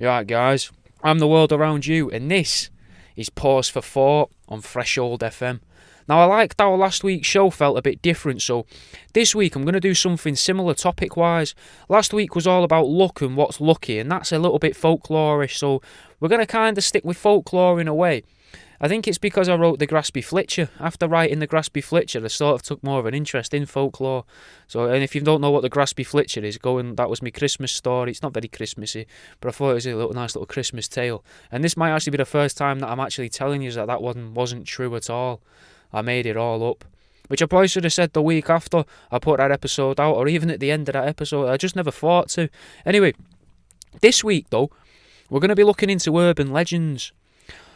Right, guys, I'm the world around you, and this is Pause for Thought on Threshold FM. Now, I liked how last week's show felt a bit different, so this week I'm going to do something similar topic wise. Last week was all about luck and what's lucky, and that's a little bit folklorish, so we're going to kind of stick with folklore in a way. I think it's because I wrote the Graspy Flitcher. After writing the Graspy Flitcher, I sort of took more of an interest in folklore. So, and if you don't know what the Graspy Flitcher is, that was my Christmas story. It's not very Christmassy, but I thought it was a nice little Christmas tale. And this might actually be the first time that I'm actually telling you that one wasn't true at all. I made it all up. Which I probably should have said the week after I put that episode out, or even at the end of that episode. I just never thought to. Anyway, this week though, we're going to be looking into urban legends.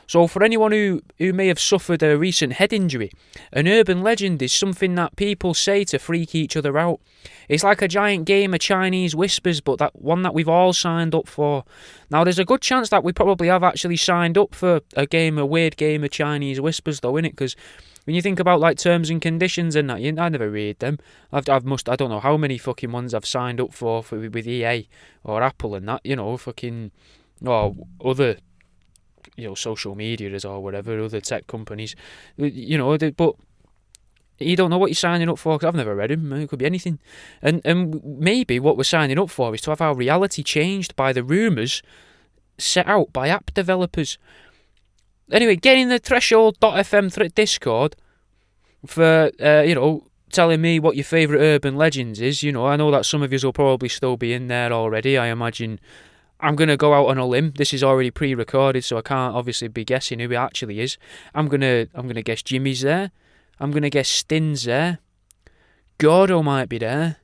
So for anyone who may have suffered a recent head injury, an urban legend is something that people say to freak each other out. It's like a giant game of Chinese whispers, but that one that we've all signed up for. Now there's a good chance that we probably have actually signed up for a weird game of Chinese whispers though, innit? Because when you think about like terms and conditions and that, I never read them. I don't know how many fucking ones I've signed up for with EA or Apple and that, fucking, or other, social media or whatever, other tech companies, but you don't know what you're signing up for, because I've never read them. It could be anything. And maybe what we're signing up for is to have our reality changed by the rumours set out by app developers. Anyway, get in the Threshold.fm Discord for, telling me what your favourite urban legends is. I know that some of you will probably still be in there already. I imagine I'm going to go out on a limb. This is already pre-recorded, so I can't obviously be guessing who it actually is. I'm gonna guess Jimmy's there. I'm going to guess Stin's there. Gordo might be there.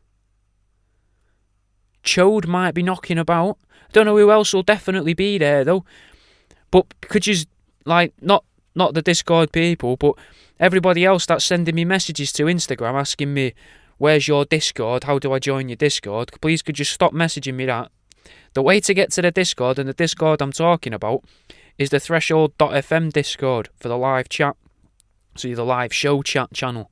Chode might be knocking about. I don't know who else will definitely be there, though. But could you, not the Discord people, but everybody else that's sending me messages to Instagram asking me, where's your Discord? How do I join your Discord? Please could you stop messaging me that? The way to get to the Discord, and the Discord I'm talking about, is the Threshold.fm Discord for the live chat. So the live show chat channel.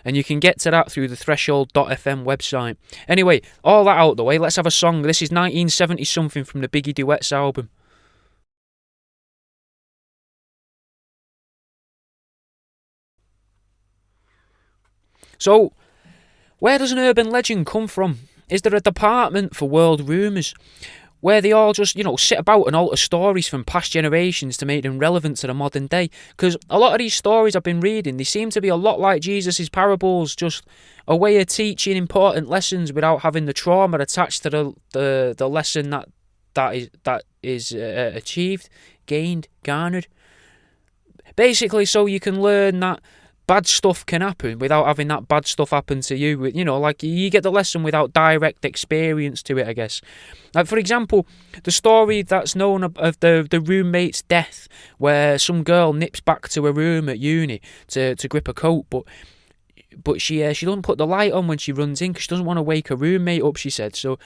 And you can get to that through the Threshold.fm website. Anyway, all that out the way, let's have a song. This is 1970-something from the Biggie Duets album. So, where does an urban legend come from? Is there a department for world rumours where they all just, sit about and alter stories from past generations to make them relevant to the modern day? Because a lot of these stories I've been reading, they seem to be a lot like Jesus' parables, just a way of teaching important lessons without having the trauma attached to the lesson that is achieved, gained, garnered. Basically, so you can learn that bad stuff can happen without having that bad stuff happen to you. You get the lesson without direct experience to it, I guess. Like, for example, the story that's known of the roommate's death, where some girl nips back to her room at uni to grip a coat, but she doesn't put the light on when she runs in because she doesn't want to wake her roommate up, she said. So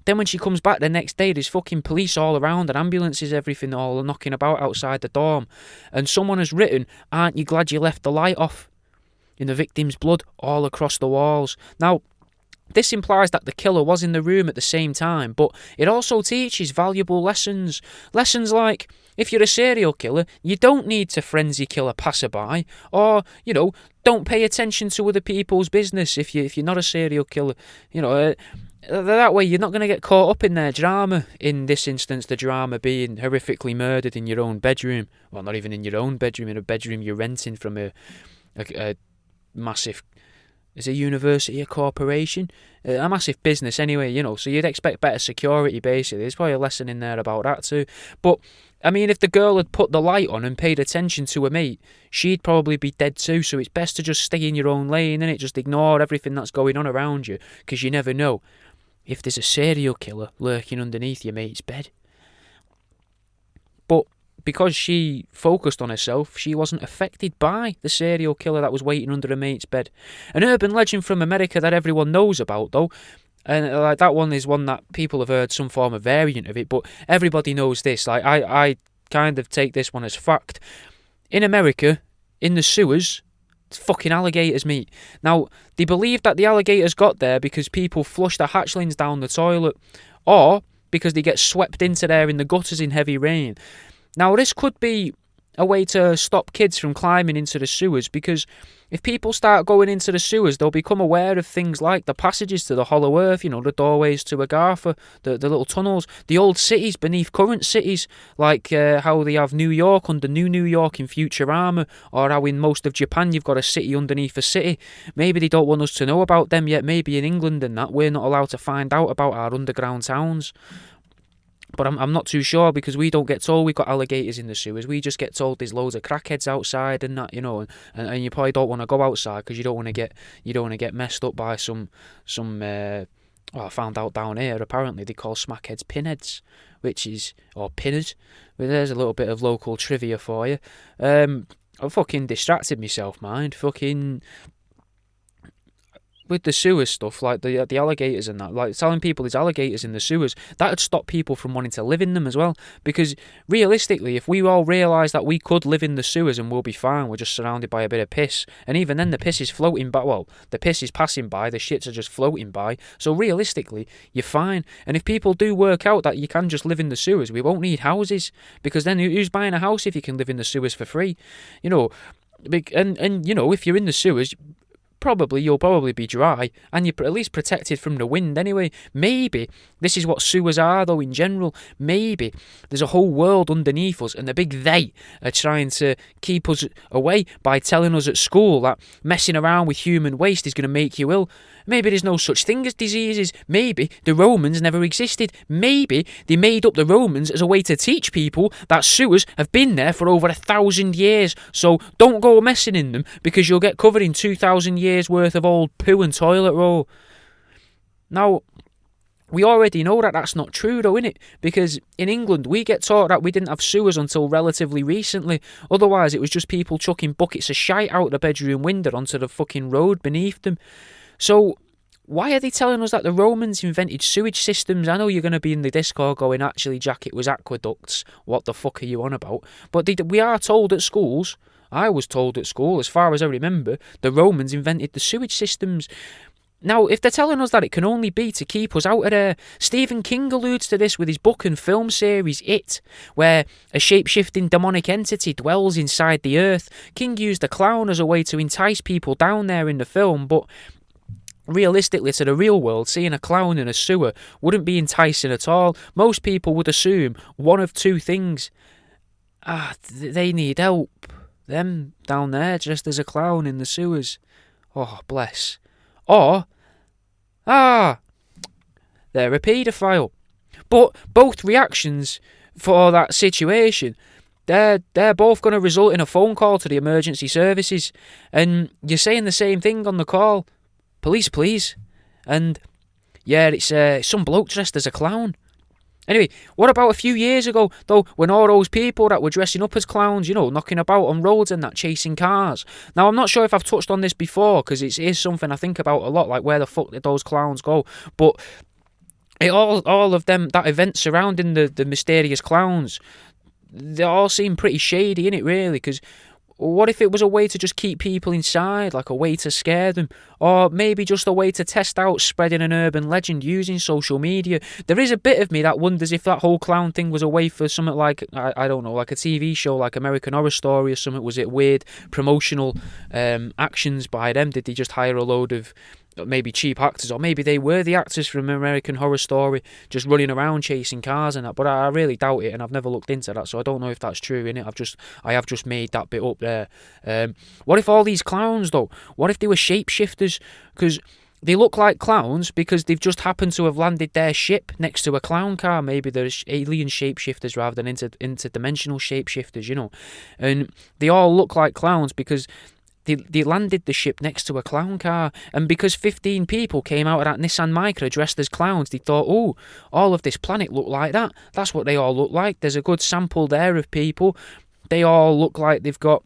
then when she comes back the next day, there's fucking police all around and ambulances, everything, all knocking about outside the dorm. And someone has written, "Aren't you glad you left the light off?" in the victim's blood all across the walls. Now, this implies that the killer was in the room at the same time, but it also teaches valuable lessons. Lessons like, if you're a serial killer, you don't need to frenzy kill a passerby, or, don't pay attention to other people's business if you're not a serial killer. That way you're not going to get caught up in their drama. In this instance, the drama being horrifically murdered in your own bedroom. Well, not even in your own bedroom, in a bedroom you're renting from a massive, is a university, a corporation, a massive business anyway, so you'd expect better security basically. There's probably a lesson in there about that too. But I mean, if the girl had put the light on and paid attention to her mate, she'd probably be dead too. So it's best to just stay in your own lane, innit? Just ignore everything that's going on around you, because you never know if there's a serial killer lurking underneath your mate's bed. But because she focused on herself, she wasn't affected by the serial killer that was waiting under her mate's bed. An urban legend from America that everyone knows about, though, and that one is one that people have heard some form of variant of it, but everybody knows this. I kind of take this one as fact. In America, in the sewers, it's fucking alligators, mate. Now, they believe that the alligators got there because people flushed the hatchlings down the toilet, or because they get swept into there in the gutters in heavy rain. Now, this could be a way to stop kids from climbing into the sewers, because if people start going into the sewers, they'll become aware of things like the passages to the hollow earth, the doorways to Agartha, the little tunnels, the old cities beneath current cities, like how they have New York under New York in Futurama, or how in most of Japan you've got a city underneath a city. Maybe they don't want us to know about them yet. Maybe in England and that, we're not allowed to find out about our underground towns. But I'm not too sure, because we don't get told we've got alligators in the sewers. We just get told there's loads of crackheads outside and that, and you probably don't want to go outside because you don't want to get messed up by some. Well, I found out down here apparently they call smackheads pinheads, or pinners. But there's a little bit of local trivia for you. I fucking distracted myself, mind. Fucking. With the sewer stuff, like the alligators and that, like telling people there's alligators in the sewers, that would stop people from wanting to live in them as well. Because realistically, if we all realise that we could live in the sewers and we'll be fine, we're just surrounded by a bit of piss, and even then the piss is floating by, the piss is passing by, the shits are just floating by, so realistically, you're fine. And if people do work out that you can just live in the sewers, we won't need houses, because then who's buying a house if you can live in the sewers for free? And if you're in the sewers, you'll probably be dry, and you're at least protected from the wind anyway. Maybe this is what sewers are, though, in general. Maybe there's a whole world underneath us, and the big they are trying to keep us away by telling us at school that messing around with human waste is going to make you ill. Maybe there's no such thing as diseases. Maybe the Romans never existed. Maybe they made up the Romans as a way to teach people that sewers have been there for over 1,000 years. So don't go messing in them, because you'll get covered in 2,000 years worth of old poo and toilet roll. Now, we already know that that's not true, though, innit? Because in England, we get taught that we didn't have sewers until relatively recently. Otherwise, it was just people chucking buckets of shite out the bedroom window onto the fucking road beneath them. So, why are they telling us that the Romans invented sewage systems? I know you're going to be in the Discord going, actually, Jack, it was aqueducts. What the fuck are you on about? But we are told at schools, I was told at school, as far as I remember, the Romans invented the sewage systems. Now, if they're telling us that it can only be to keep us out of there, Stephen King alludes to this with his book and film series, It, where a shape-shifting demonic entity dwells inside the earth. King used a clown as a way to entice people down there in the film, but realistically, to the real world, seeing a clown in a sewer wouldn't be enticing at all. Most people would assume one of two things. They need help. Them down there, just as a clown in the sewers. Oh, bless. Or, they're a paedophile. But both reactions for that situation, they're both going to result in a phone call to the emergency services. And you're saying the same thing on the call. Police, please. And, yeah, it's some bloke dressed as a clown. Anyway, what about a few years ago, though, when all those people that were dressing up as clowns, knocking about on roads and that, chasing cars? Now, I'm not sure if I've touched on this before, because it is something I think about a lot, like where the fuck did those clowns go? But all of them, that event surrounding the mysterious clowns, they all seem pretty shady, innit, really, because what if it was a way to just keep people inside, like a way to scare them? Or maybe just a way to test out spreading an urban legend using social media? There is a bit of me that wonders if that whole clown thing was a way for something like, I don't know, like a TV show like American Horror Story or something. Was it weird promotional actions by them? Did they just hire a load of maybe cheap actors, or maybe they were the actors from American Horror Story just running around chasing cars and that? But I really doubt it, and I've never looked into that, so I don't know if that's true, innit? I have just made that bit up there. What if all these clowns, though, what if they were shapeshifters? Because they look like clowns because they've just happened to have landed their ship next to a clown car. Maybe they're alien shapeshifters rather than interdimensional shapeshifters, and they all look like clowns because they landed the ship next to a clown car, and because 15 people came out of that Nissan Micra dressed as clowns, they thought, oh, all of this planet look like that. That's what they all look like. There's a good sample there of people. They all look like they've got,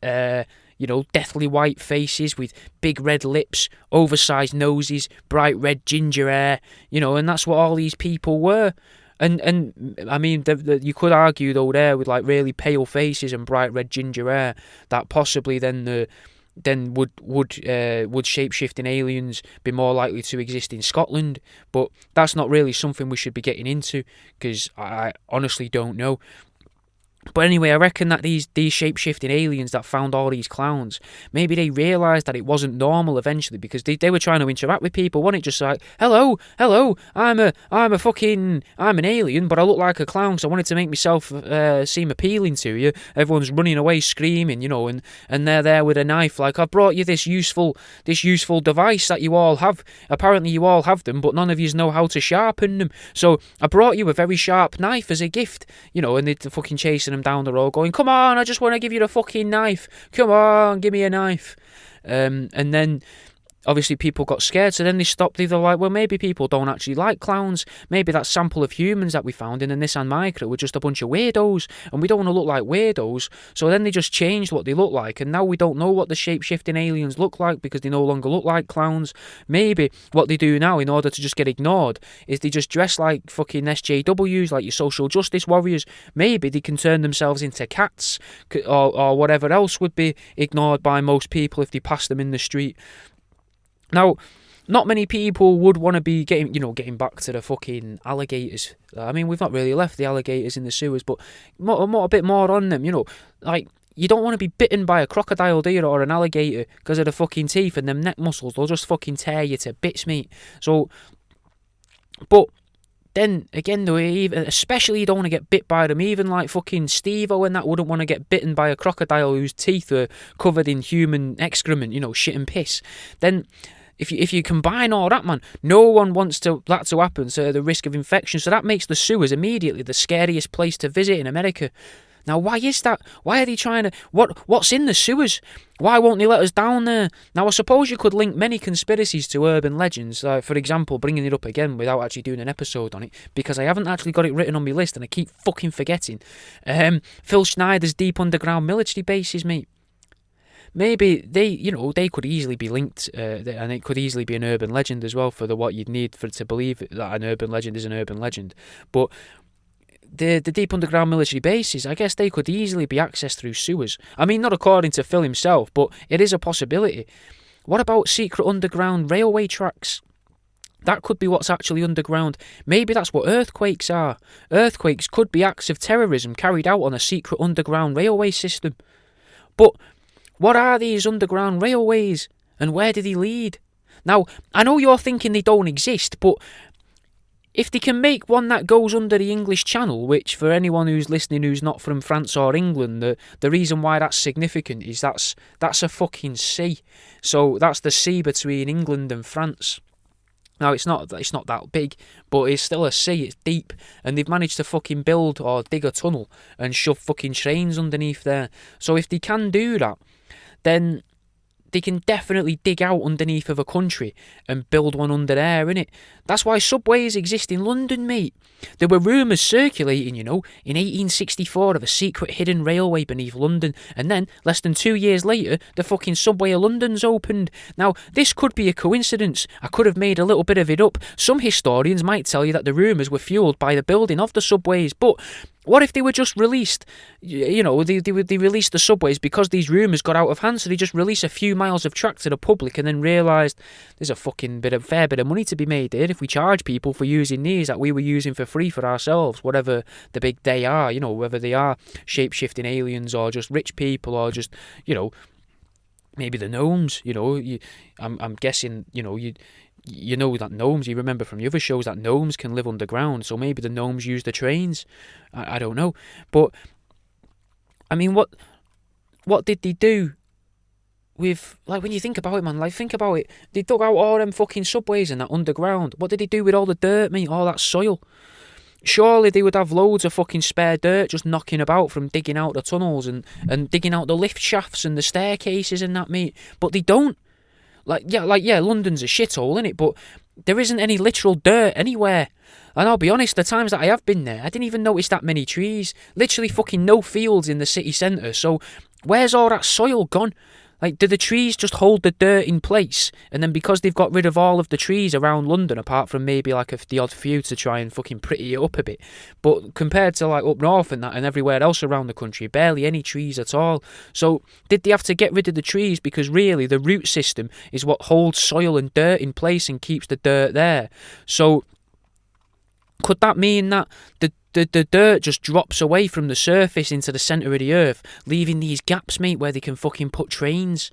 deathly white faces with big red lips, oversized noses, bright red ginger hair, and that's what all these people were. And I mean, you could argue, though, there with like really pale faces and bright red ginger hair, that possibly then then would shape-shifting aliens be more likely to exist in Scotland? But that's not really something we should be getting into, because I honestly don't know. But anyway, I reckon that these shape-shifting aliens that found all these clowns, maybe they realised that it wasn't normal eventually, because they were trying to interact with people, wasn't it? Just like, hello, I'm an alien, but I look like a clown, so I wanted to make myself seem appealing to you. Everyone's running away screaming, and they're there with a knife, like, I've brought you this useful device that you all have. Apparently you all have them, but none of you know how to sharpen them. So I brought you a very sharp knife as a gift, and they're fucking chasing them down the road going, come on, I just want to give you the fucking knife, come on, give me a knife. And then obviously people got scared, so then they stopped. They were like, well, maybe people don't actually like clowns. Maybe that sample of humans that we found in the Nissan Micra were just a bunch of weirdos, and we don't want to look like weirdos. So then they just changed what they look like, and now we don't know what the shape-shifting aliens look like because they no longer look like clowns. Maybe what they do now in order to just get ignored is they just dress like fucking SJWs, like your social justice warriors. Maybe they can turn themselves into cats, or whatever else would be ignored by most people if they passed them in the street. Now, not many people would want to be getting back to the fucking alligators. I mean, we've not really left the alligators in the sewers, but a bit more on them, Like, you don't want to be bitten by a crocodile, do you, or an alligator, because of the fucking teeth and them neck muscles. They'll just fucking tear you to bits, mate. So, but then again, though, especially you don't want to get bit by them. Even like fucking Steve-O and that wouldn't want to get bitten by a crocodile whose teeth are covered in human excrement, shit and piss. Then if you combine all that, man, no one wants that to happen, so the risk of infection. So that makes the sewers immediately the scariest place to visit in America. Now, why is that? Why are they trying to... What's in the sewers? Why won't they let us down there? Now, I suppose you could link many conspiracies to urban legends. For example, bringing it up again without actually doing an episode on it, because I haven't actually got it written on my list and I keep fucking forgetting. Phil Schneider's deep underground military bases, mate. Maybe they could easily be linked, and it could easily be an urban legend as well for what you'd need to believe that an urban legend is an urban legend. But the deep underground military bases, I guess they could easily be accessed through sewers. I mean, not according to Phil himself, but it is a possibility. What about secret underground railway tracks? That could be what's actually underground. Maybe that's what earthquakes are. Earthquakes could be acts of terrorism carried out on a secret underground railway system. But what are these underground railways, and where do they lead? Now, I know you're thinking they don't exist, but if they can make one that goes under the English Channel, which for anyone who's listening who's not from France or England, the reason why that's significant is that's a fucking sea. So that's the sea between England and France. Now, it's not that big, but it's still a sea, it's deep, and they've managed to fucking build or dig a tunnel and shove fucking trains underneath there. So if they can do that, then they can definitely dig out underneath of a country and build one under there, innit? That's why subways exist in London, mate. There were rumours circulating, in 1864 of a secret hidden railway beneath London, and then, less than 2 years later, the fucking subway of London's opened. Now, this could be a coincidence. I could have made a little bit of it up. Some historians might tell you that the rumours were fuelled by the building of the subways, but what if they were just released? They released the subways because these rumours got out of hand, so they just release a few miles of track to the public and then realised there's a fucking fair bit of money to be made here if we charge people for using these that we were using for free for ourselves, whatever the big they are, whether they are shape-shifting aliens or just rich people or just, maybe the gnomes, I'm guessing, you know that gnomes, you remember from the other shows that gnomes can live underground, so maybe the gnomes use the trains. I don't know. But, I mean, what did they do with, like, when you think about it, man, like, think about it. They dug out all them fucking subways and that underground. What did they do with all the dirt, mate, all that soil? Surely they would have loads of fucking spare dirt just knocking about from digging out the tunnels and digging out the lift shafts and the staircases and that, mate. But they don't. Yeah, London's a shithole, innit? But there isn't any literal dirt anywhere. And I'll be honest, the times that I have been there, I didn't even notice that many trees. Literally fucking no fields in the city centre. So where's all that soil gone? Like, do the trees just hold the dirt in place? And then because they've got rid of all of the trees around London, apart from maybe like the odd few to try and fucking pretty it up a bit, but compared to like up north and that and everywhere else around the country, barely any trees at all. So did they have to get rid of the trees because really the root system is what holds soil and dirt in place and keeps the dirt there? So could that mean that the dirt just drops away from the surface into the centre of the earth, leaving these gaps, mate, where they can fucking put trains?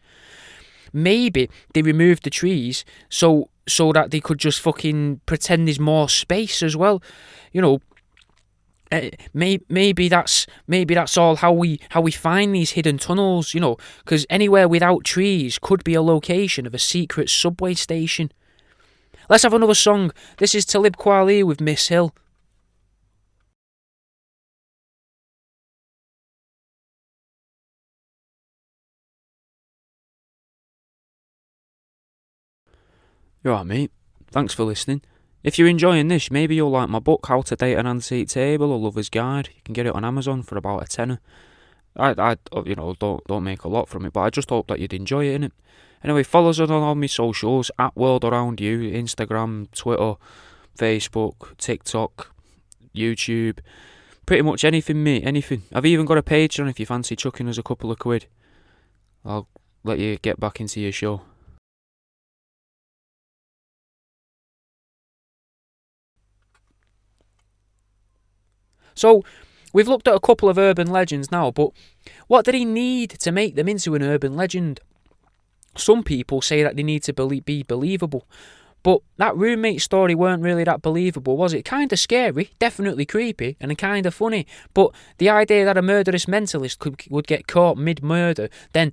Maybe they removed the trees so that they could just fucking pretend there's more space as well. You know, maybe that's all how we find these hidden tunnels. You know, because anywhere without trees could be a location of a secret subway station. Let's have another song. This is Talib Kweli with Miss Hill. You're right, mate. Thanks for listening. If you're enjoying this, maybe you'll like my book, How to Date an Antique Table, or Lover's Guide. You can get it on Amazon for about a tenner. I don't make a lot from it, but I just hope that you'd enjoy it, innit? Anyway, follow us on all my socials, at World Around You, Instagram, Twitter, Facebook, TikTok, YouTube, pretty much anything, mate, anything. I've even got a Patreon if you fancy chucking us a couple of quid. I'll let you get back into your show. So, we've looked at a couple of urban legends now, but what did he need to make them into an urban legend? Some people say that they need to be believable, but that roommate story weren't really that believable, was it? Kind of scary, definitely creepy, and kind of funny, but the idea that a murderous mentalist would get caught mid-murder, then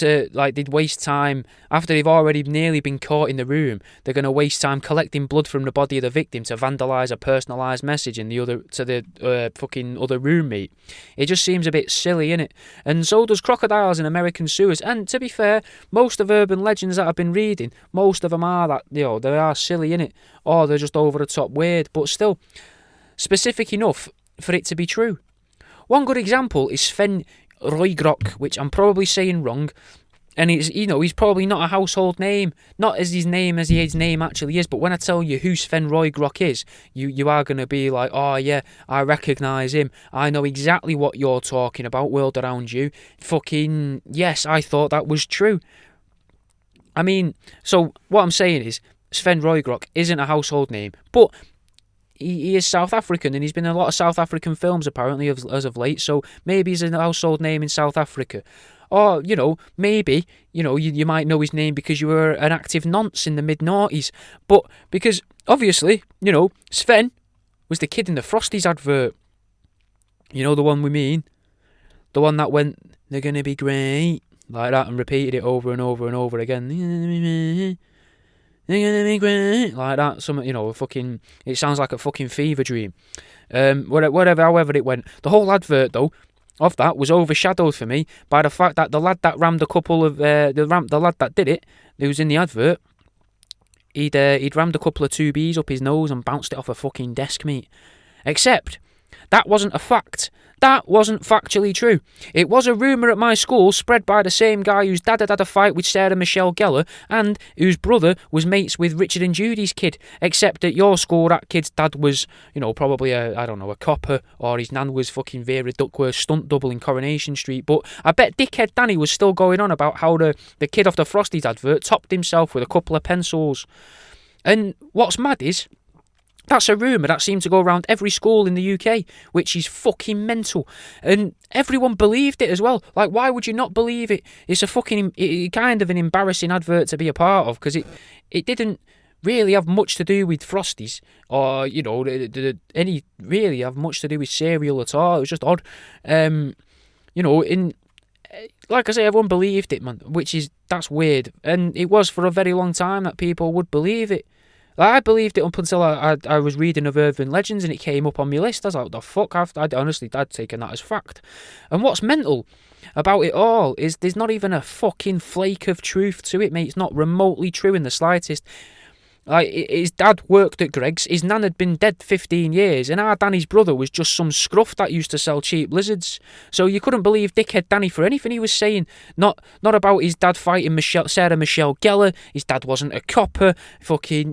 they'd waste time after they've already nearly been caught in the room. They're going to waste time collecting blood from the body of the victim to vandalise a personalised message to the fucking other roommate. It just seems a bit silly, innit? And so does crocodiles in American sewers. And to be fair, most of urban legends that I've been reading, most of them are that, they are silly, innit? Or they're just over the top weird, but still specific enough for it to be true. One good example is Sven Roygrok, which I'm probably saying wrong, and he's probably not a household name, not as his name actually is, but when I tell you who Sven Roygrok is, you are going to be like, oh yeah, I recognise him, I know exactly what you're talking about, World Around You. Fucking yes, I thought that was true. I mean, so what I'm saying is, Sven Roygrok isn't a household name, but he is South African, and he's been in a lot of South African films apparently as of late, so maybe he's a household name in South Africa. Or, maybe, you might know his name because you were an active nonce in the mid-noughties. But because, obviously, Sven was the kid in the Frosties advert. You know the one we mean? The one that went, they're gonna be great, like that, and repeated it over and over and over again. They're gonna be great, like that. Fucking. It sounds like a fucking fever dream. However it went. The whole advert though of that was overshadowed for me by the fact that the lad that rammed a couple of the lad that did it, who was in the advert, he'd rammed a couple of 2Bs up his nose and bounced it off a fucking desk, mate. Except that wasn't a fact. That wasn't factually true. It was a rumour at my school spread by the same guy whose dad had a fight with Sarah Michelle Gellar and whose brother was mates with Richard and Judy's kid. Except at your school, that kid's dad was, probably a copper, or his nan was fucking Vera Duckworth's stunt double in Coronation Street. But I bet dickhead Danny was still going on about how the kid off the Frosties advert topped himself with a couple of pencils. And what's mad is, that's a rumour that seemed to go around every school in the UK, which is fucking mental. And everyone believed it as well. Like, why would you not believe it? It's kind of an embarrassing advert to be a part of, because it didn't really have much to do with Frosties, or, any really have much to do with cereal at all. It was just odd. Like I say, everyone believed it, man, that's weird. And it was for a very long time that people would believe it. I believed it up until I was reading of urban legends and it came up on my list. I was like, what the fuck? I'd taken that as fact. And what's mental about it all is there's not even a fucking flake of truth to it, mate. It's not remotely true in the slightest. Like, his dad worked at Greg's, his nan had been dead 15 years, and our Danny's brother was just some scruff that used to sell cheap lizards. So you couldn't believe dickhead Danny for anything he was saying. Not about his dad fighting Sarah Michelle Gellar. His dad wasn't a copper. Fucking,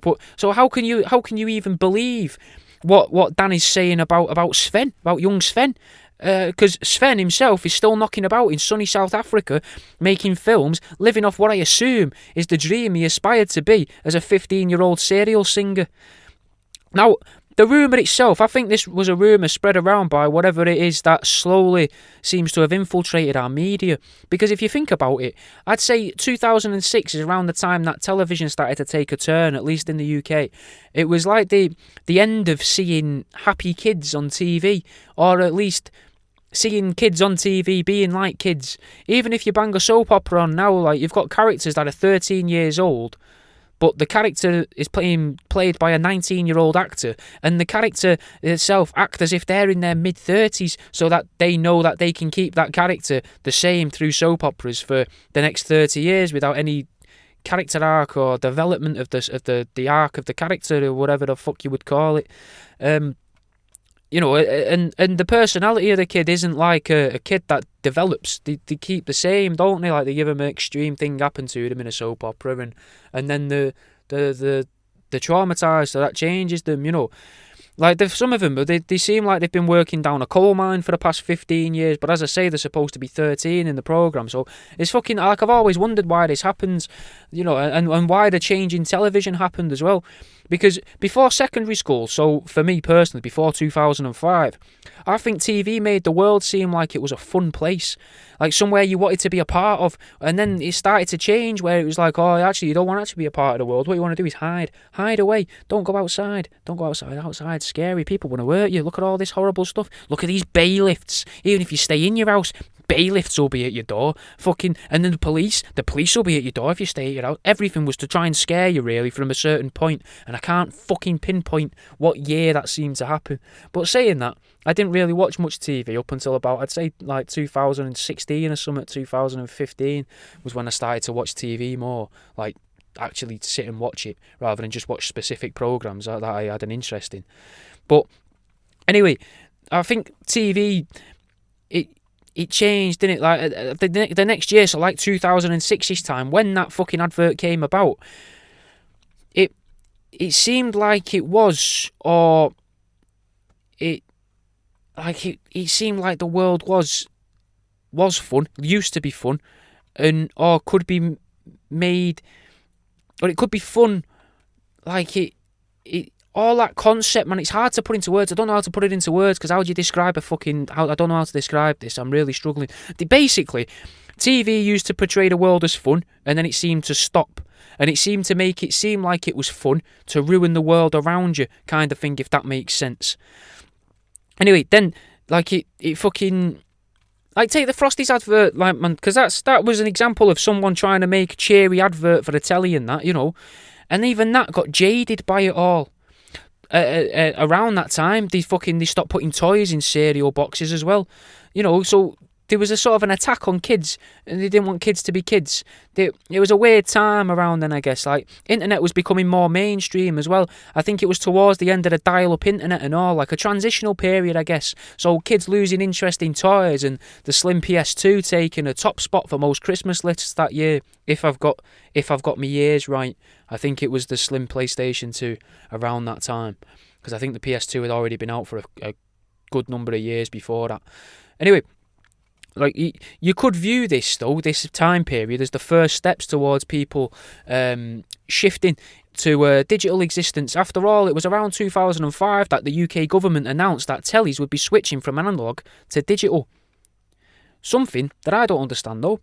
but so how can you even believe what Danny's saying about Sven, about young Sven? Because Sven himself is still knocking about in sunny South Africa, making films, living off what I assume is the dream he aspired to be as a 15-year-old serial singer. Now, the rumour itself, I think this was a rumour spread around by whatever it is that slowly seems to have infiltrated our media. Because if you think about it, I'd say 2006 is around the time that television started to take a turn, at least in the UK. It was like the end of seeing happy kids on TV, or at least seeing kids on TV being like kids. Even if you bang a soap opera on now, like, you've got characters that are 13 years old, but the character is played by a 19-year-old actor, and the character itself act as if they're in their mid-30s, so that they know that they can keep that character the same through soap operas for the next 30 years without any character arc or development of the arc of the character, or whatever the fuck you would call it. And the personality of the kid isn't like a kid that develops. They keep the same, don't they? Like, they give him an extreme thing happen to them in a soap opera, and then the traumatised, so that changes them, Like, some of them, they seem like they've been working down a coal mine for the past 15 years, but as I say, they're supposed to be 13 in the programme, so it's fucking, like, I've always wondered why this happens, and why the change in television happened as well. Because before secondary school, so for me personally, before 2005, I think TV made the world seem like it was a fun place, like somewhere you wanted to be a part of. And then it started to change, where it was like, oh, actually, you don't want to actually be a part of the world. What you want to do is hide away. Don't go outside. Outside's scary. People want to hurt you. Look at all this horrible stuff. Look at these bailiffs. Even if you stay in your house, bailiffs will be at your door. And then the police will be at your door if you stay at your house. Everything was to try and scare you, really, from a certain point. And I can't fucking pinpoint what year that seemed to happen. But saying that, I didn't really watch much TV up until about, I'd say, like 2016 or something. 2015 was when I started to watch TV more, like actually sit and watch it rather than just watch specific programs that I had an interest in. But anyway, I think TV, it changed, didn't it? Like the next year, so like 2006ish time, when that fucking advert came about, it seemed like it was, or it seemed like the world was fun, used to be fun, or could be made, or it could be fun, like it all that concept, man. It's hard to put into words. I don't know how to put it into words, because how do you describe I don't know how to describe this. I'm really struggling. Basically, TV used to portray the world as fun, and then it seemed to stop. And it seemed to make it seem like it was fun to ruin the world around you, kind of thing, if that makes sense. Anyway, then, like, it fucking, like, take the Frosties advert, like, man, because that was an example of someone trying to make a cheery advert for the telly and that, and even that got jaded by it all. Around that time, they stopped putting toys in cereal boxes as well, so there was a sort of an attack on kids, and they didn't want kids to be kids. It was a weird time around then, I guess. Like, internet was becoming more mainstream as well. I think it was towards the end of the dial-up internet and all, like a transitional period, I guess. So kids losing interest in toys, and the slim PS2 taking a top spot for most Christmas lists that year. If I've got my years right, I think it was the slim PlayStation 2 around that time, because I think the PS2 had already been out for a good number of years before that. Anyway, like, you could view this time period, as the first steps towards people shifting to a digital existence. After all, it was around 2005 that the UK government announced that tellies would be switching from analogue to digital. Something that I don't understand, though,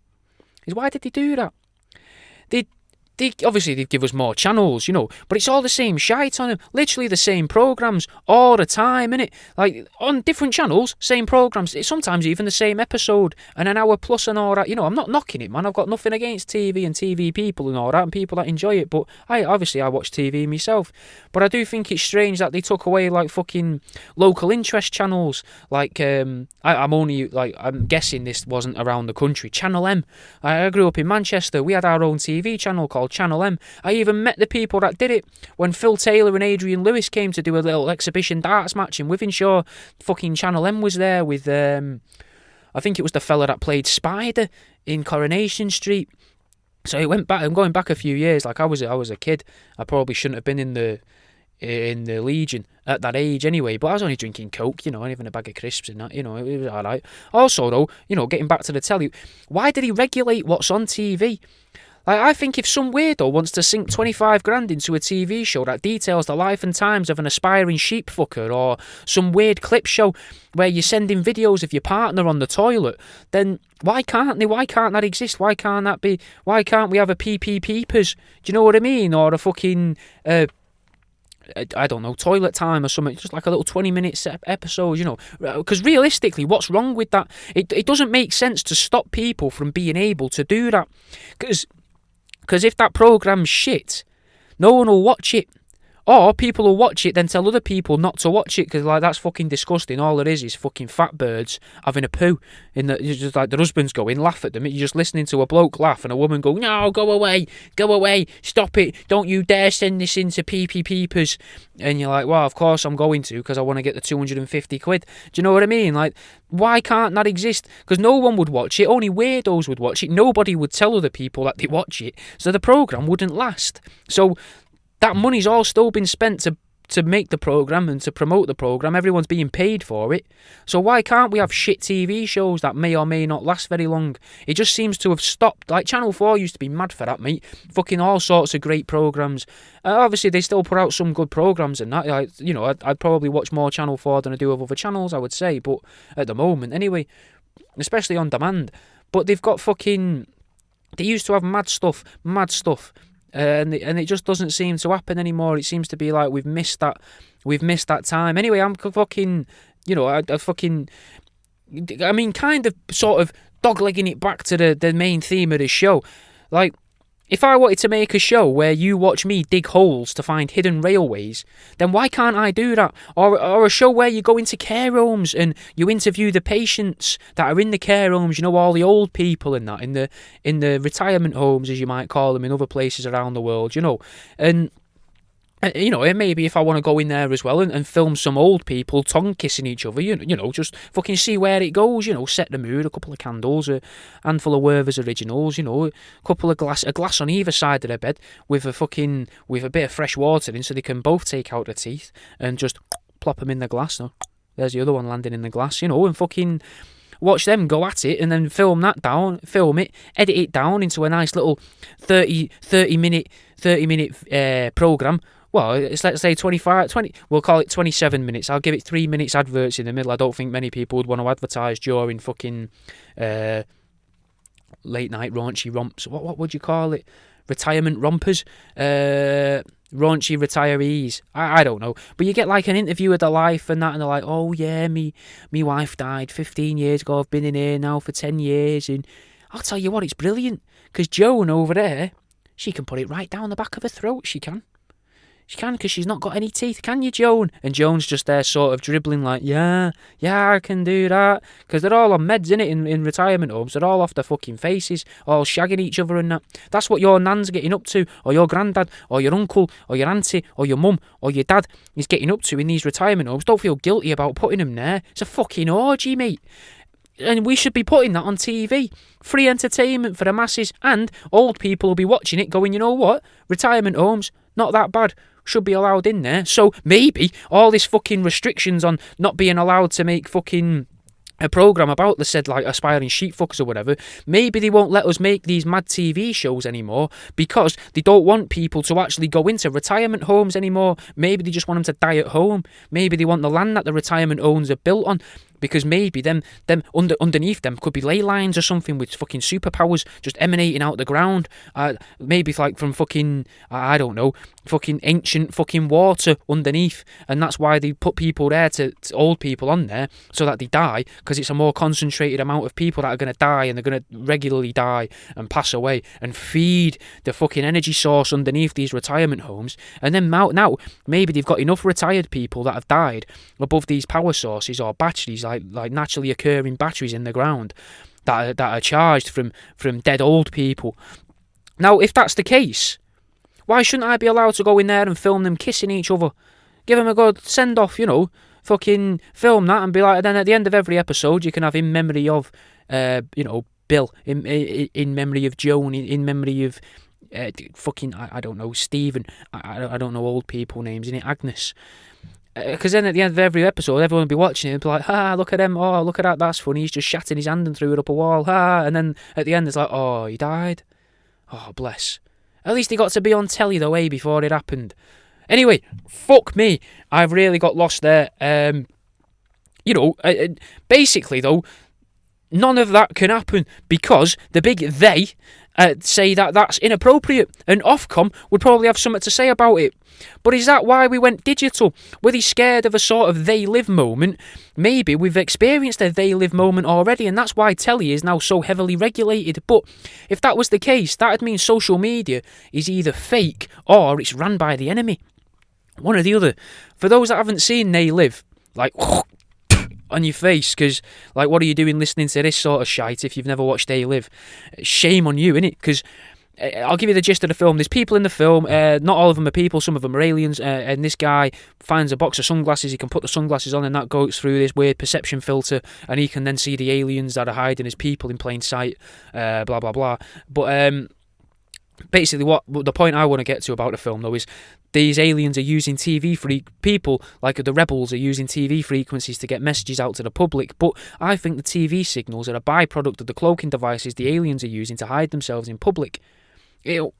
is why did they do that? Obviously they'd give us more channels, but it's all the same shite on them. Literally the same programmes all the time, innit? Like, on different channels, same programmes. It's sometimes even the same episode, and an hour plus and all that. I'm not knocking it, man. I've got nothing against TV and TV people and all that, and people that enjoy it, but I watch TV myself. But I do think it's strange that they took away, like, fucking local interest channels. Like, I'm guessing this wasn't around the country. Channel M. I grew up in Manchester. We had our own TV channel called called Channel M. I even met the people that did it when Phil Taylor and Adrian Lewis came to do a little exhibition darts match in Wythenshawe. Fucking Channel M was there with, I think it was the fella that played Spider in Coronation Street. So it went back. I'm going back a few years. Like I was a kid. I probably shouldn't have been in the Legion at that age anyway, but I was only drinking Coke, and even a bag of crisps and that, it was alright. Also though, getting back to the telly, why did he regulate what's on TV? Like, I think if some weirdo wants to sink 25 grand into a TV show that details the life and times of an aspiring sheep fucker, or some weird clip show where you're sending videos of your partner on the toilet, then why can't that exist? Why can't we have a PP Peepers? Do you know what I mean? Or a fucking I don't know, toilet time or something, just like a little 20-minute episode, because realistically, what's wrong with that? It doesn't make sense to stop people from being able to do that, because if that program's shit, no one will watch it. Or people will watch it, then tell other people not to watch it, because that's fucking disgusting. All it is fucking fat birds having a poo. Just like the husbands go in, laugh at them. You're just listening to a bloke laugh and a woman go, no, go away, stop it, don't you dare send this into PP Peepers. And you're like, well, of course I'm going to, because I want to get the 250 quid. Do you know what I mean? Like, why can't that exist? Because no one would watch it, only weirdos would watch it, nobody would tell other people that they watch it, so the programme wouldn't last. So that money's all still been spent to make the programme and to promote the programme. Everyone's being paid for it. So why can't we have shit TV shows that may or may not last very long? It just seems to have stopped. Like, Channel 4 used to be mad for that, mate. Fucking all sorts of great programmes. Obviously, they still put out some good programmes and that. I'd probably watch more Channel 4 than I do of other channels, I would say. But at the moment, anyway, especially on demand. But they've got fucking... They used to have mad stuff. And it just doesn't seem to happen anymore. It seems to be like we've missed that time. Anyway, I'm fucking, kind of sort of doglegging it back to the main theme of the show. Like, if I wanted to make a show where you watch me dig holes to find hidden railways, then why can't I do that? Or a show where you go into care homes and you interview the patients that are in the care homes, all the old people and that, in the retirement homes, as you might call them, in other places around the world, and... maybe if I want to go in there as well and film some old people tongue kissing each other, just fucking see where it goes, set the mood, a couple of candles, a handful of Werther's originals, a couple of a glass on either side of their bed with a bit of fresh water in, so they can both take out their teeth and just plop them in the glass. So there's the other one landing in the glass, and fucking watch them go at it, and then film it, edit it down into a nice little 30 minute programme. Well, let's say 20, we'll call it 27 minutes. I'll give it 3 minutes adverts in the middle. I don't think many people would want to advertise during fucking late night raunchy romps. What would you call it? Retirement rompers? Raunchy retirees. I don't know. But you get like an interview of their life and that, and they're like, oh yeah, me wife died 15 years ago. I've been in here now for 10 years. And I'll tell you what, it's brilliant. Because Joan over there, she can put it right down the back of her throat. She can, because she's not got any teeth, can you, Joan? And Joan's just there sort of dribbling like, yeah, I can do that. Because they're all on meds, innit, in retirement homes. They're all off their fucking faces, all shagging each other and that. That's what your nan's getting up to, or your granddad, or your uncle, or your auntie, or your mum, or your dad is getting up to in these retirement homes. Don't feel guilty about putting them there. It's a fucking orgy, mate. And we should be putting that on TV. Free entertainment for the masses. And old people will be watching it going, you know what? Retirement homes, not that bad. Should be allowed in there. So maybe all this fucking restrictions on not being allowed to make fucking a programme about the said like aspiring sheep fuckers or whatever, maybe they won't let us make these mad TV shows anymore because they don't want people to actually go into retirement homes anymore. Maybe they just want them to die at home. Maybe they want the land that the retirement homes are built on, because maybe them underneath them could be ley lines or something with fucking superpowers just emanating out the ground. Maybe like from fucking, I don't know, fucking ancient fucking water underneath, and that's why they put people there to old people on there so that they die, because it's a more concentrated amount of people that are going to die, and they're going to regularly die and pass away and feed the fucking energy source underneath these retirement homes. And then now maybe they've got enough retired people that have died above these power sources or batteries, like naturally occurring batteries in the ground that are charged from dead old people. Now, if that's the case, why shouldn't I be allowed to go in there and film them kissing each other? Give them a good send-off, fucking film that and be like, and then at the end of every episode, you can have in memory of, Bill, in memory of Joan, in memory of I don't know, Stephen, I don't know old people names, Agnes. Because then at the end of every episode, everyone will be watching it and be like, look at him, oh, look at that, that's funny, he's just shatting his hand and threw it up a wall, and then at the end it's like, oh, he died? Oh, bless. At least he got to be on telly, though, before it happened. Anyway, fuck me, I've really got lost there. Basically, though, none of that can happen because the big they say that that's inappropriate, and Ofcom would probably have something to say about it. But is that why we went digital? Were they scared of a sort of they live moment? Maybe we've experienced a they live moment already, and that's why telly is now so heavily regulated. But if that was the case, that'd mean social media is either fake or it's run by the enemy. One or the other. For those that haven't seen They Live, like on your face, because like, what are you doing listening to this sort of shite if you've never watched They Live? Shame on you, innit? Because I'll give you the gist of the film. There's people in the film, not all of them are people, some of them are aliens, and this guy finds a box of sunglasses. He can put the sunglasses on and that goes through this weird perception filter, and he can then see the aliens that are hiding as people in plain sight, blah blah blah. But basically what the point I want to get to about the film, though, is these aliens are using people like the rebels are using TV frequencies to get messages out to the public, but I think the TV signals are a byproduct of the cloaking devices the aliens are using to hide themselves in public.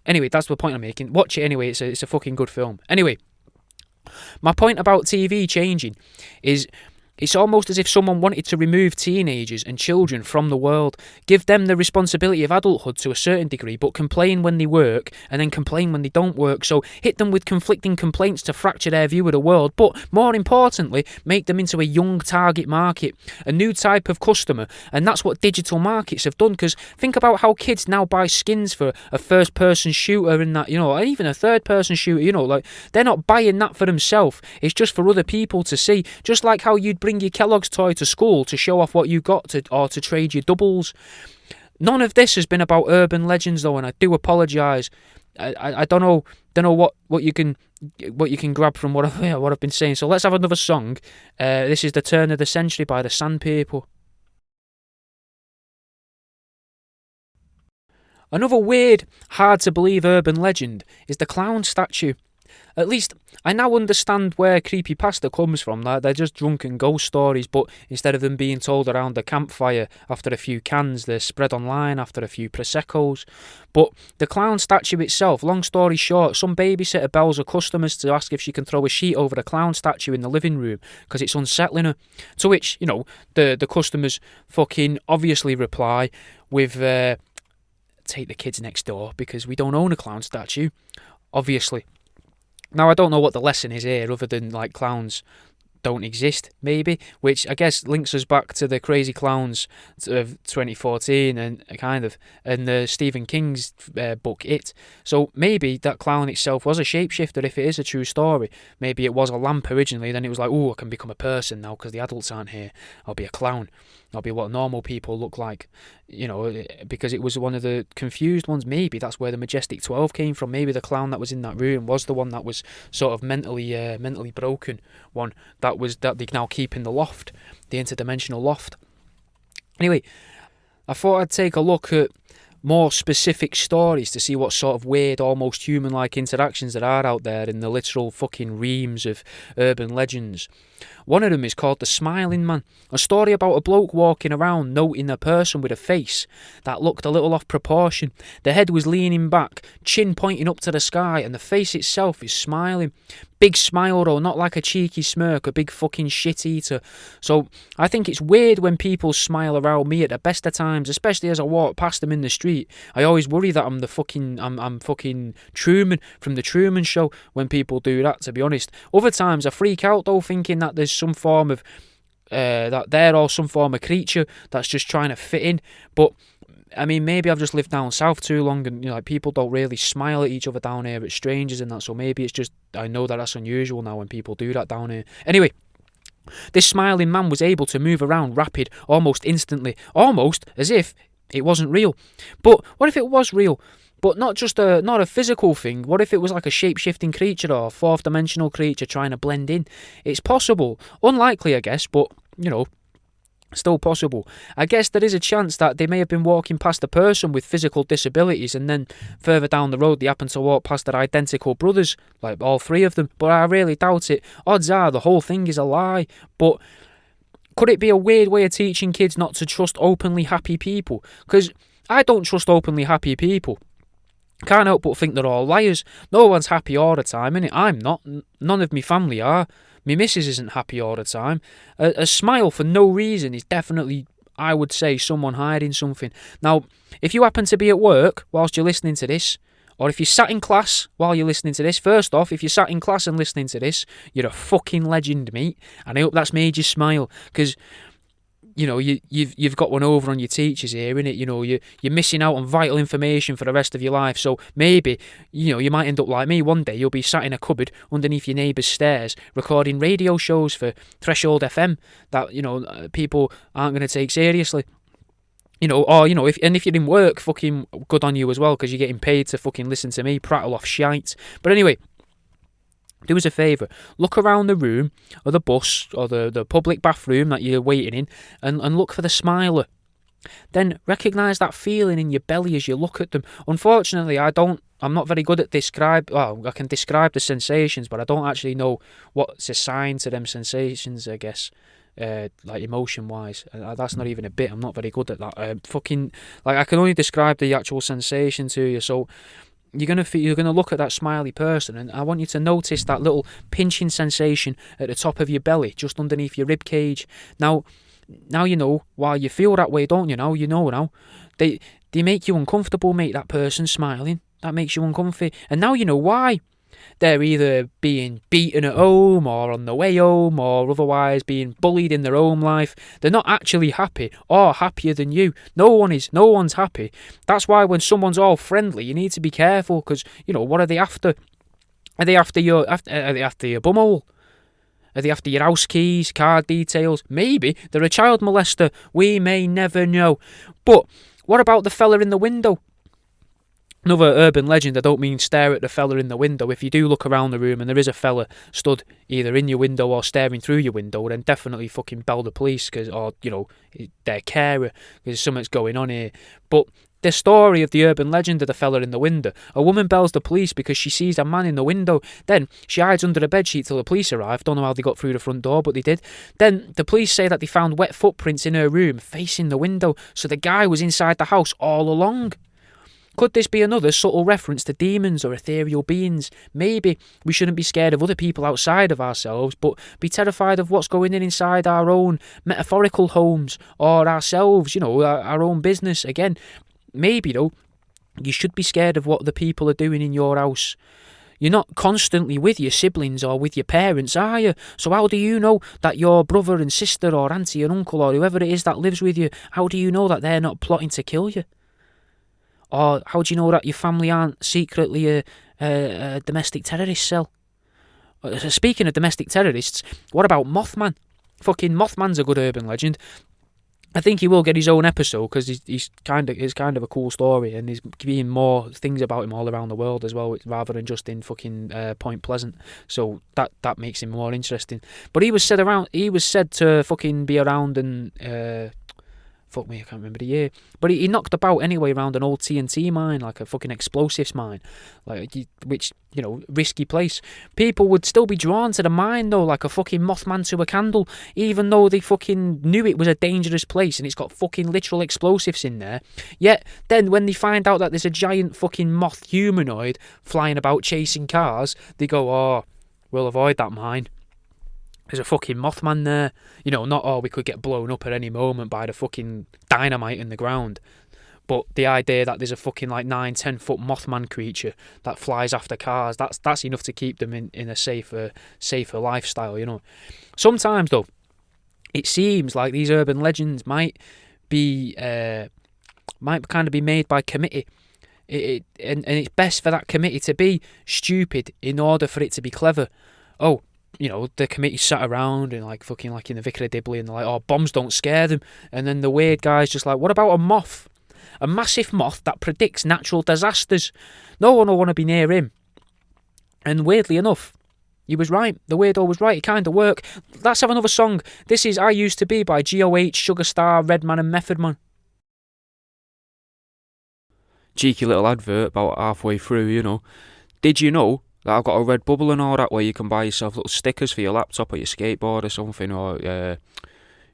Anyway, that's the point I'm making. Watch it anyway, it's a fucking good film. Anyway, my point about TV changing is it's almost as if someone wanted to remove teenagers and children from the world, give them the responsibility of adulthood to a certain degree, but complain when they work and then complain when they don't work. So hit them with conflicting complaints to fracture their view of the world, but more importantly, make them into a young target market, a new type of customer. And that's what digital markets have done, because think about how kids now buy skins for a first-person shooter and that, even a third-person shooter, like they're not buying that for themselves. It's just for other people to see, just like how you'd bring your Kellogg's toy to school to show off what you got or to trade your doubles. None of this has been about urban legends, though, and I do apologise. I don't know what you can grab from what I've been saying. So let's have another song. This is The Turn of the Century by the Sandpaper. Another weird, hard to believe urban legend is the clown statue. At least, I now understand where creepypasta comes from. They're just drunken ghost stories, but instead of them being told around a campfire after a few cans, they're spread online after a few Prosecco's. But the clown statue itself, long story short, some babysitter bells her customers to ask if she can throw a sheet over the clown statue in the living room because it's unsettling her. To which, the customers fucking obviously reply with, take the kids next door because we don't own a clown statue, obviously. Now, I don't know what the lesson is here, other than, like, clowns don't exist, maybe, which I guess links us back to the Crazy Clowns of 2014 and the Stephen King's book, It. So maybe that clown itself was a shapeshifter, if it is a true story. Maybe it was a lamp originally, then it was like, oh, I can become a person now because the adults aren't here. I'll be a clown. I'll be what normal people look like, because it was one of the confused ones. Maybe that's where the Majestic 12 came from. Maybe the clown that was in that room was the one that was sort of mentally broken one that they now keep in the loft, the interdimensional loft. Anyway, I thought I'd take a look at more specific stories to see what sort of weird, almost human-like interactions there are out there in the literal fucking reams of urban legends. One of them is called The Smiling Man, a story about a bloke walking around noting a person with a face that looked a little off proportion. The head was leaning back, chin pointing up to the sky, and the face itself is smiling. Big smile though, not like a cheeky smirk, a big fucking shit eater. So I think it's weird when people smile around me at the best of times, especially as I walk past them in the street. I always worry that I'm fucking Truman from the Truman Show when people do that, to be honest. Other times I freak out though, thinking that there's some form of that they're all some form of creature that's just trying to fit in. But I mean, maybe I've just lived down south too long, and people don't really smile at each other down here, at strangers and that. So maybe it's just I know that that's unusual now when people do that down here. Anyway, this smiling man was able to move around rapid, almost instantly, almost as if it wasn't real. But what if it was real? But not a physical thing. What if it was like a shape-shifting creature or a fourth-dimensional creature trying to blend in? It's possible. Unlikely, I guess, but, still possible. I guess there is a chance that they may have been walking past a person with physical disabilities, and then further down the road they happen to walk past their identical brothers, like all three of them. But I really doubt it. Odds are the whole thing is a lie. But could it be a weird way of teaching kids not to trust openly happy people? Because I don't trust openly happy people. Can't help but think they're all liars. No one's happy all the time, innit? I'm not. None of me family are. Me missus isn't happy all the time. A smile for no reason is definitely, I would say, someone hiding something. Now, if you happen to be at work whilst you're listening to this, or if you sat in class while you're listening to this, first off, if you sat in class and listening to this, you're a fucking legend, mate. And I hope that's made you smile, because you've got one over on your teachers here, innit? You're missing out on vital information for the rest of your life. So maybe, you might end up like me one day. You'll be sat in a cupboard underneath your neighbour's stairs recording radio shows for Threshold FM that, people aren't going to take seriously. If you're in work, fucking good on you as well, because you're getting paid to fucking listen to me prattle off shite. But anyway, do us a favour, look around the room, or the bus, or the public bathroom that you're waiting in, and look for the smiler. Then recognise that feeling in your belly as you look at them. Unfortunately, I'm not very good at I can describe the sensations, but I don't actually know what's assigned to them sensations, I guess. Like emotion-wise, that's not even a bit. I'm not very good at that. I can only describe the actual sensation to you. So you're gonna look at that smiley person, and I want you to notice that little pinching sensation at the top of your belly, just underneath your rib cage. Now you know why you feel that way, don't you? Now you know now. They make you uncomfortable, mate. That person smiling, that makes you uncomfy, and now you know why. They're either being beaten at home, or on the way home, or otherwise being bullied in their home life. They're not actually happy, or happier than you. No one's happy. That's why when someone's all friendly, you need to be careful, because, what are they after? Are they after your bumhole? Are they after your house keys, card details? Maybe they're a child molester. We may never know. But what about the fella in the window? Another urban legend, I don't mean stare at the fella in the window. If you do look around the room and there is a fella stood either in your window or staring through your window, then definitely fucking bell the police, or their carer, because something's going on here. But the story of the urban legend of the fella in the window: a woman bells the police because she sees a man in the window. Then she hides under a bedsheet till the police arrive. Don't know how they got through the front door, but they did. Then the police say that they found wet footprints in her room facing the window, so the guy was inside the house all along. Could this be another subtle reference to demons or ethereal beings? Maybe we shouldn't be scared of other people outside of ourselves, but be terrified of what's going on inside our own metaphorical homes, or ourselves, our own business. Again, maybe, though, you should be scared of what the people are doing in your house. You're not constantly with your siblings or with your parents, are you? So how do you know that your brother and sister or auntie and uncle or whoever it is that lives with you, how do you know that they're not plotting to kill you? Or how do you know that your family aren't secretly a domestic terrorist cell? Speaking of domestic terrorists, what about Mothman? Fucking Mothman's a good urban legend. I think he will get his own episode, because it's kind of a cool story, and there's being more things about him all around the world as well, rather than just in fucking Point Pleasant. So that makes him more interesting. But he was said to fucking be around and fuck me, I can't remember the year. But he knocked about anyway around an old TNT mine, like a fucking explosives mine, which, risky place. People would still be drawn to the mine, though, like a fucking Mothman to a candle, even though they fucking knew it was a dangerous place and it's got fucking literal explosives in there. Yet, then when they find out that there's a giant fucking moth humanoid flying about chasing cars, they go, oh, we'll avoid that mine. There's a fucking Mothman there. Not, we could get blown up at any moment by the fucking dynamite in the ground. But the idea that there's a fucking 9-10 foot Mothman creature that flies after cars, that's enough to keep them in a safer lifestyle, Sometimes, though, it seems like these urban legends might kind of be made by committee. And it's best for that committee to be stupid in order for it to be clever. Oh, the committee sat around and fucking in the Vicar of Dibley, and they're like, oh, bombs don't scare them. And then the weird guy's just like, what about a moth? A massive moth that predicts natural disasters. No one will want to be near him. And weirdly enough, he was right. The weirdo was right. It kind of worked. Let's have another song. This is I Used to Be by GOH, Sugar Star, Redman and Method Man. Cheeky little advert about halfway through, you know. Did you know that I've got a red bubble and all that where you can buy yourself little stickers for your laptop or your skateboard or something, or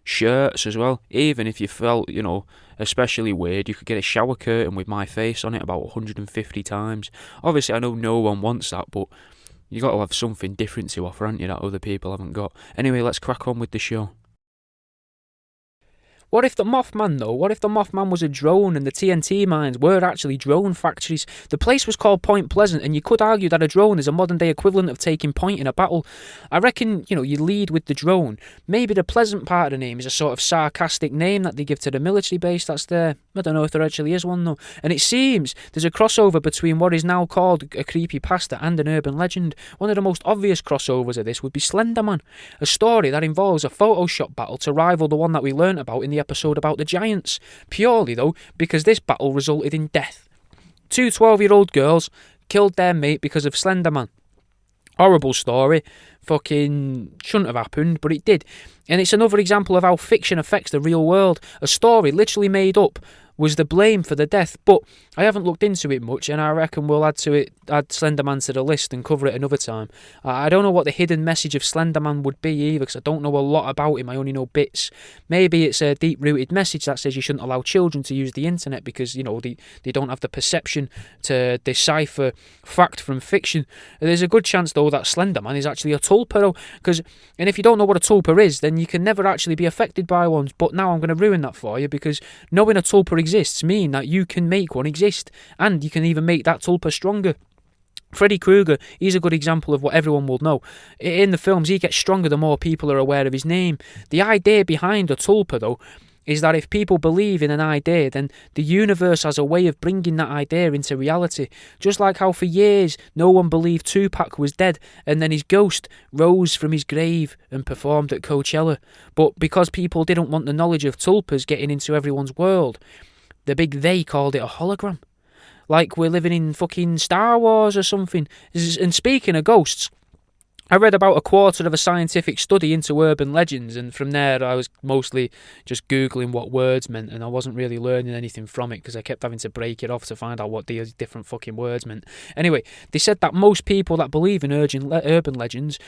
shirts as well. Even if you felt, you know, especially weird, you could get a shower curtain with my face on it about 150 times. Obviously, I know no one wants that, but you got to have something different to offer, haven't you, that other people haven't got. Anyway, let's crack on with the show. What if the Mothman, though? What if the Mothman was a drone and the TNT mines were actually drone factories? The place was called Point Pleasant, and you could argue that a drone is a modern-day equivalent of taking point in a battle. I reckon, you know, you lead with the drone. Maybe the Pleasant part of the name is a sort of sarcastic name that they give to the military base that's there. I don't know if there actually is one, though. And it seems there's a crossover between what is now called a creepypasta and an urban legend. One of the most obvious crossovers of this would be Slenderman, a story that involves a Photoshop battle to rival the one that we learnt about in the episode about the Giants, purely though because this battle resulted in death. 2 12-year-old girls killed their mate because of Slenderman. Horrible story, fucking shouldn't have happened, but it did. And it's another example of how fiction affects the real world. A story literally made up was the blame for the death, but I haven't looked into it much, and I reckon we'll add Slenderman to the list and cover it another time. I don't know what the hidden message of Slenderman would be either, because I don't know a lot about him, I only know bits. Maybe it's a deep-rooted message that says you shouldn't allow children to use the internet because, you know, they don't have the perception to decipher fact from fiction. There's a good chance, though, that Slenderman is actually a tulpa, and if you don't know what a tulpa is, then you can never actually be affected by one. But now I'm going to ruin that for you, because knowing a tulpa exists mean that you can make one exist, and you can even make that tulpa stronger. Freddy Krueger, he's a good example of what everyone will know. In the films, he gets stronger the more people are aware of his name. The idea behind a tulpa, though, is that if people believe in an idea, then the universe has a way of bringing that idea into reality. Just like how for years no one believed Tupac was dead, and then his ghost rose from his grave and performed at Coachella. But because people didn't want the knowledge of tulpas getting into everyone's world, the big they called it a hologram. Like we're living in fucking Star Wars or something. And speaking of ghosts, I read about a quarter of a scientific study into urban legends, and from there I was mostly just Googling what words meant, and I wasn't really learning anything from it because I kept having to break it off to find out what the different fucking words meant. Anyway, they said that most people that believe in urban legends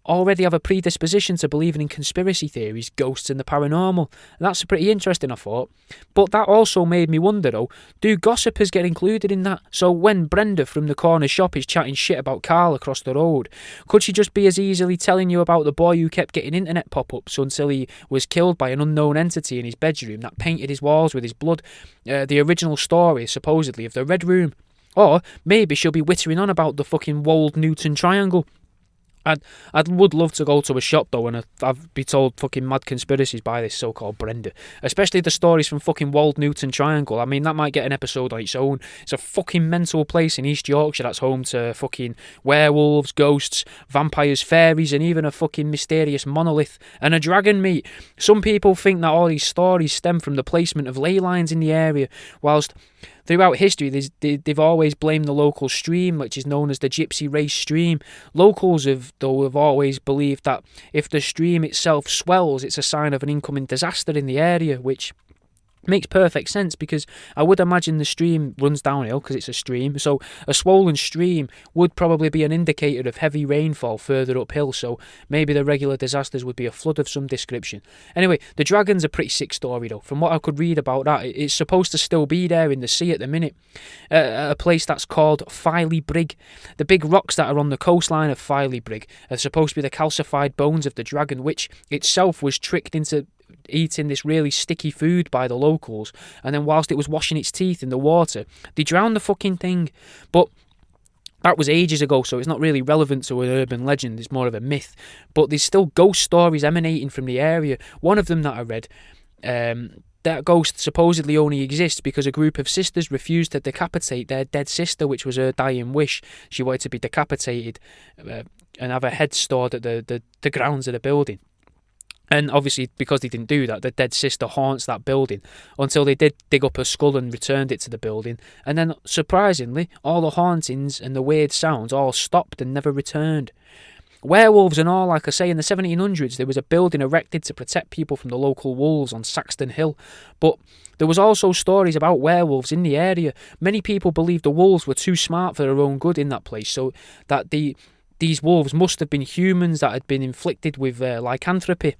already have a predisposition to believing in conspiracy theories, ghosts and the paranormal. And that's pretty interesting, I thought. But that also made me wonder, though, do gossipers get included in that? So when Brenda from the corner shop is chatting shit about Carl across the road, could she just be as easily telling you about the boy who kept getting internet pop-ups until he was killed by an unknown entity in his bedroom that painted his walls with his blood? The original story, supposedly, of the Red Room. Or maybe she'll be whittering on about the fucking Wold Newton Triangle. I would love to go to a shop, though, and I've been told fucking mad conspiracies by this so-called Brenda. Especially the stories from fucking Wold Newton Triangle. I mean, that might get an episode on its own. It's a fucking mental place in East Yorkshire that's home to fucking werewolves, ghosts, vampires, fairies, and even a fucking mysterious monolith and a dragon meat. Some people think that all these stories stem from the placement of ley lines in the area, whilst throughout history, they've always blamed the local stream, which is known as the Gypsy Race Stream. Locals have always believed that if the stream itself swells, it's a sign of an incoming disaster in the area, which makes perfect sense because I would imagine the stream runs downhill because it's a stream. So a swollen stream would probably be an indicator of heavy rainfall further uphill. So maybe the regular disasters would be a flood of some description. Anyway, the dragon's a pretty sick story though. From what I could read about that, it's supposed to still be there in the sea at the minute. A place that's called Filey Brig. The big rocks that are on the coastline of Filey Brig are supposed to be the calcified bones of the dragon, which itself was tricked into eating this really sticky food by the locals, and then whilst it was washing its teeth in the water, they drowned the fucking thing. But that was ages ago, so it's not really relevant to an urban legend, it's more of a myth. But there's still ghost stories emanating from the area. One of them that I read, that ghost supposedly only exists because a group of sisters refused to decapitate their dead sister, which was her dying wish. She wanted to be decapitated and have her head stored at the grounds of the building. And obviously, because they didn't do that, the dead sister haunts that building until they did dig up her skull and returned it to the building. And then, surprisingly, all the hauntings and the weird sounds all stopped and never returned. Werewolves and all, like I say, in the 1700s, there was a building erected to protect people from the local wolves on Saxton Hill. But there was also stories about werewolves in the area. Many people believed the wolves were too smart for their own good in that place, so that these wolves must have been humans that had been inflicted with lycanthropy.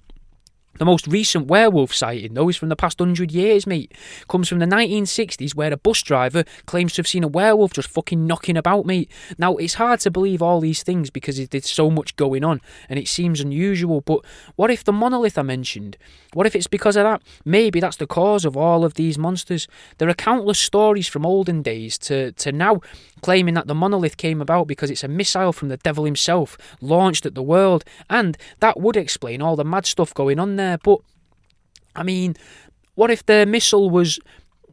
The most recent werewolf sighting, though, is from the past 100 years, mate. Comes from the 1960s, where a bus driver claims to have seen a werewolf just fucking knocking about, mate. Now, it's hard to believe all these things because there's so much going on, and it seems unusual, but what if the monolith I mentioned? What if it's because of that? Maybe that's the cause of all of these monsters. There are countless stories from olden days to now claiming that the monolith came about because it's a missile from the devil himself, launched at the world, and that would explain all the mad stuff going on there. But, I mean, what if the missile was...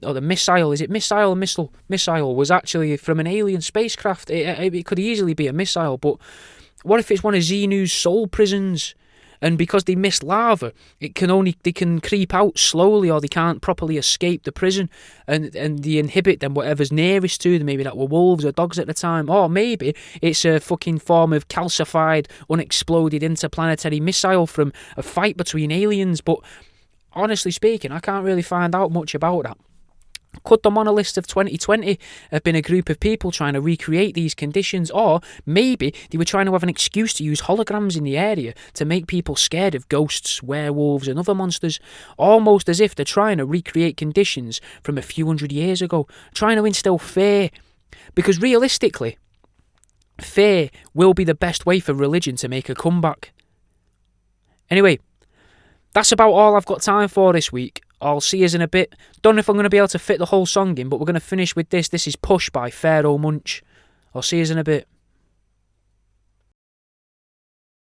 or the missile, is it missile or missile? Missile was actually from an alien spacecraft. It could easily be a missile, but what if it's one of Xenu's soul prisons? And because they miss lava, they can creep out slowly, or they can't properly escape the prison, and they inhibit them whatever's nearest to them. Maybe that were wolves or dogs at the time, or maybe it's a fucking form of calcified, unexploded interplanetary missile from a fight between aliens. But honestly speaking, I can't really find out much about that. Could the monoliths of 2020 have been a group of people trying to recreate these conditions, or maybe they were trying to have an excuse to use holograms in the area to make people scared of ghosts, werewolves and other monsters, almost as if they're trying to recreate conditions from a few hundred years ago, trying to instill fear, because realistically, fear will be the best way for religion to make a comeback. Anyway, that's about all I've got time for this week. I'll see you in a bit. Don't know if I'm going to be able to fit the whole song in, but we're going to finish with this. This is Push by Pharaoh Munch. I'll see you in a bit.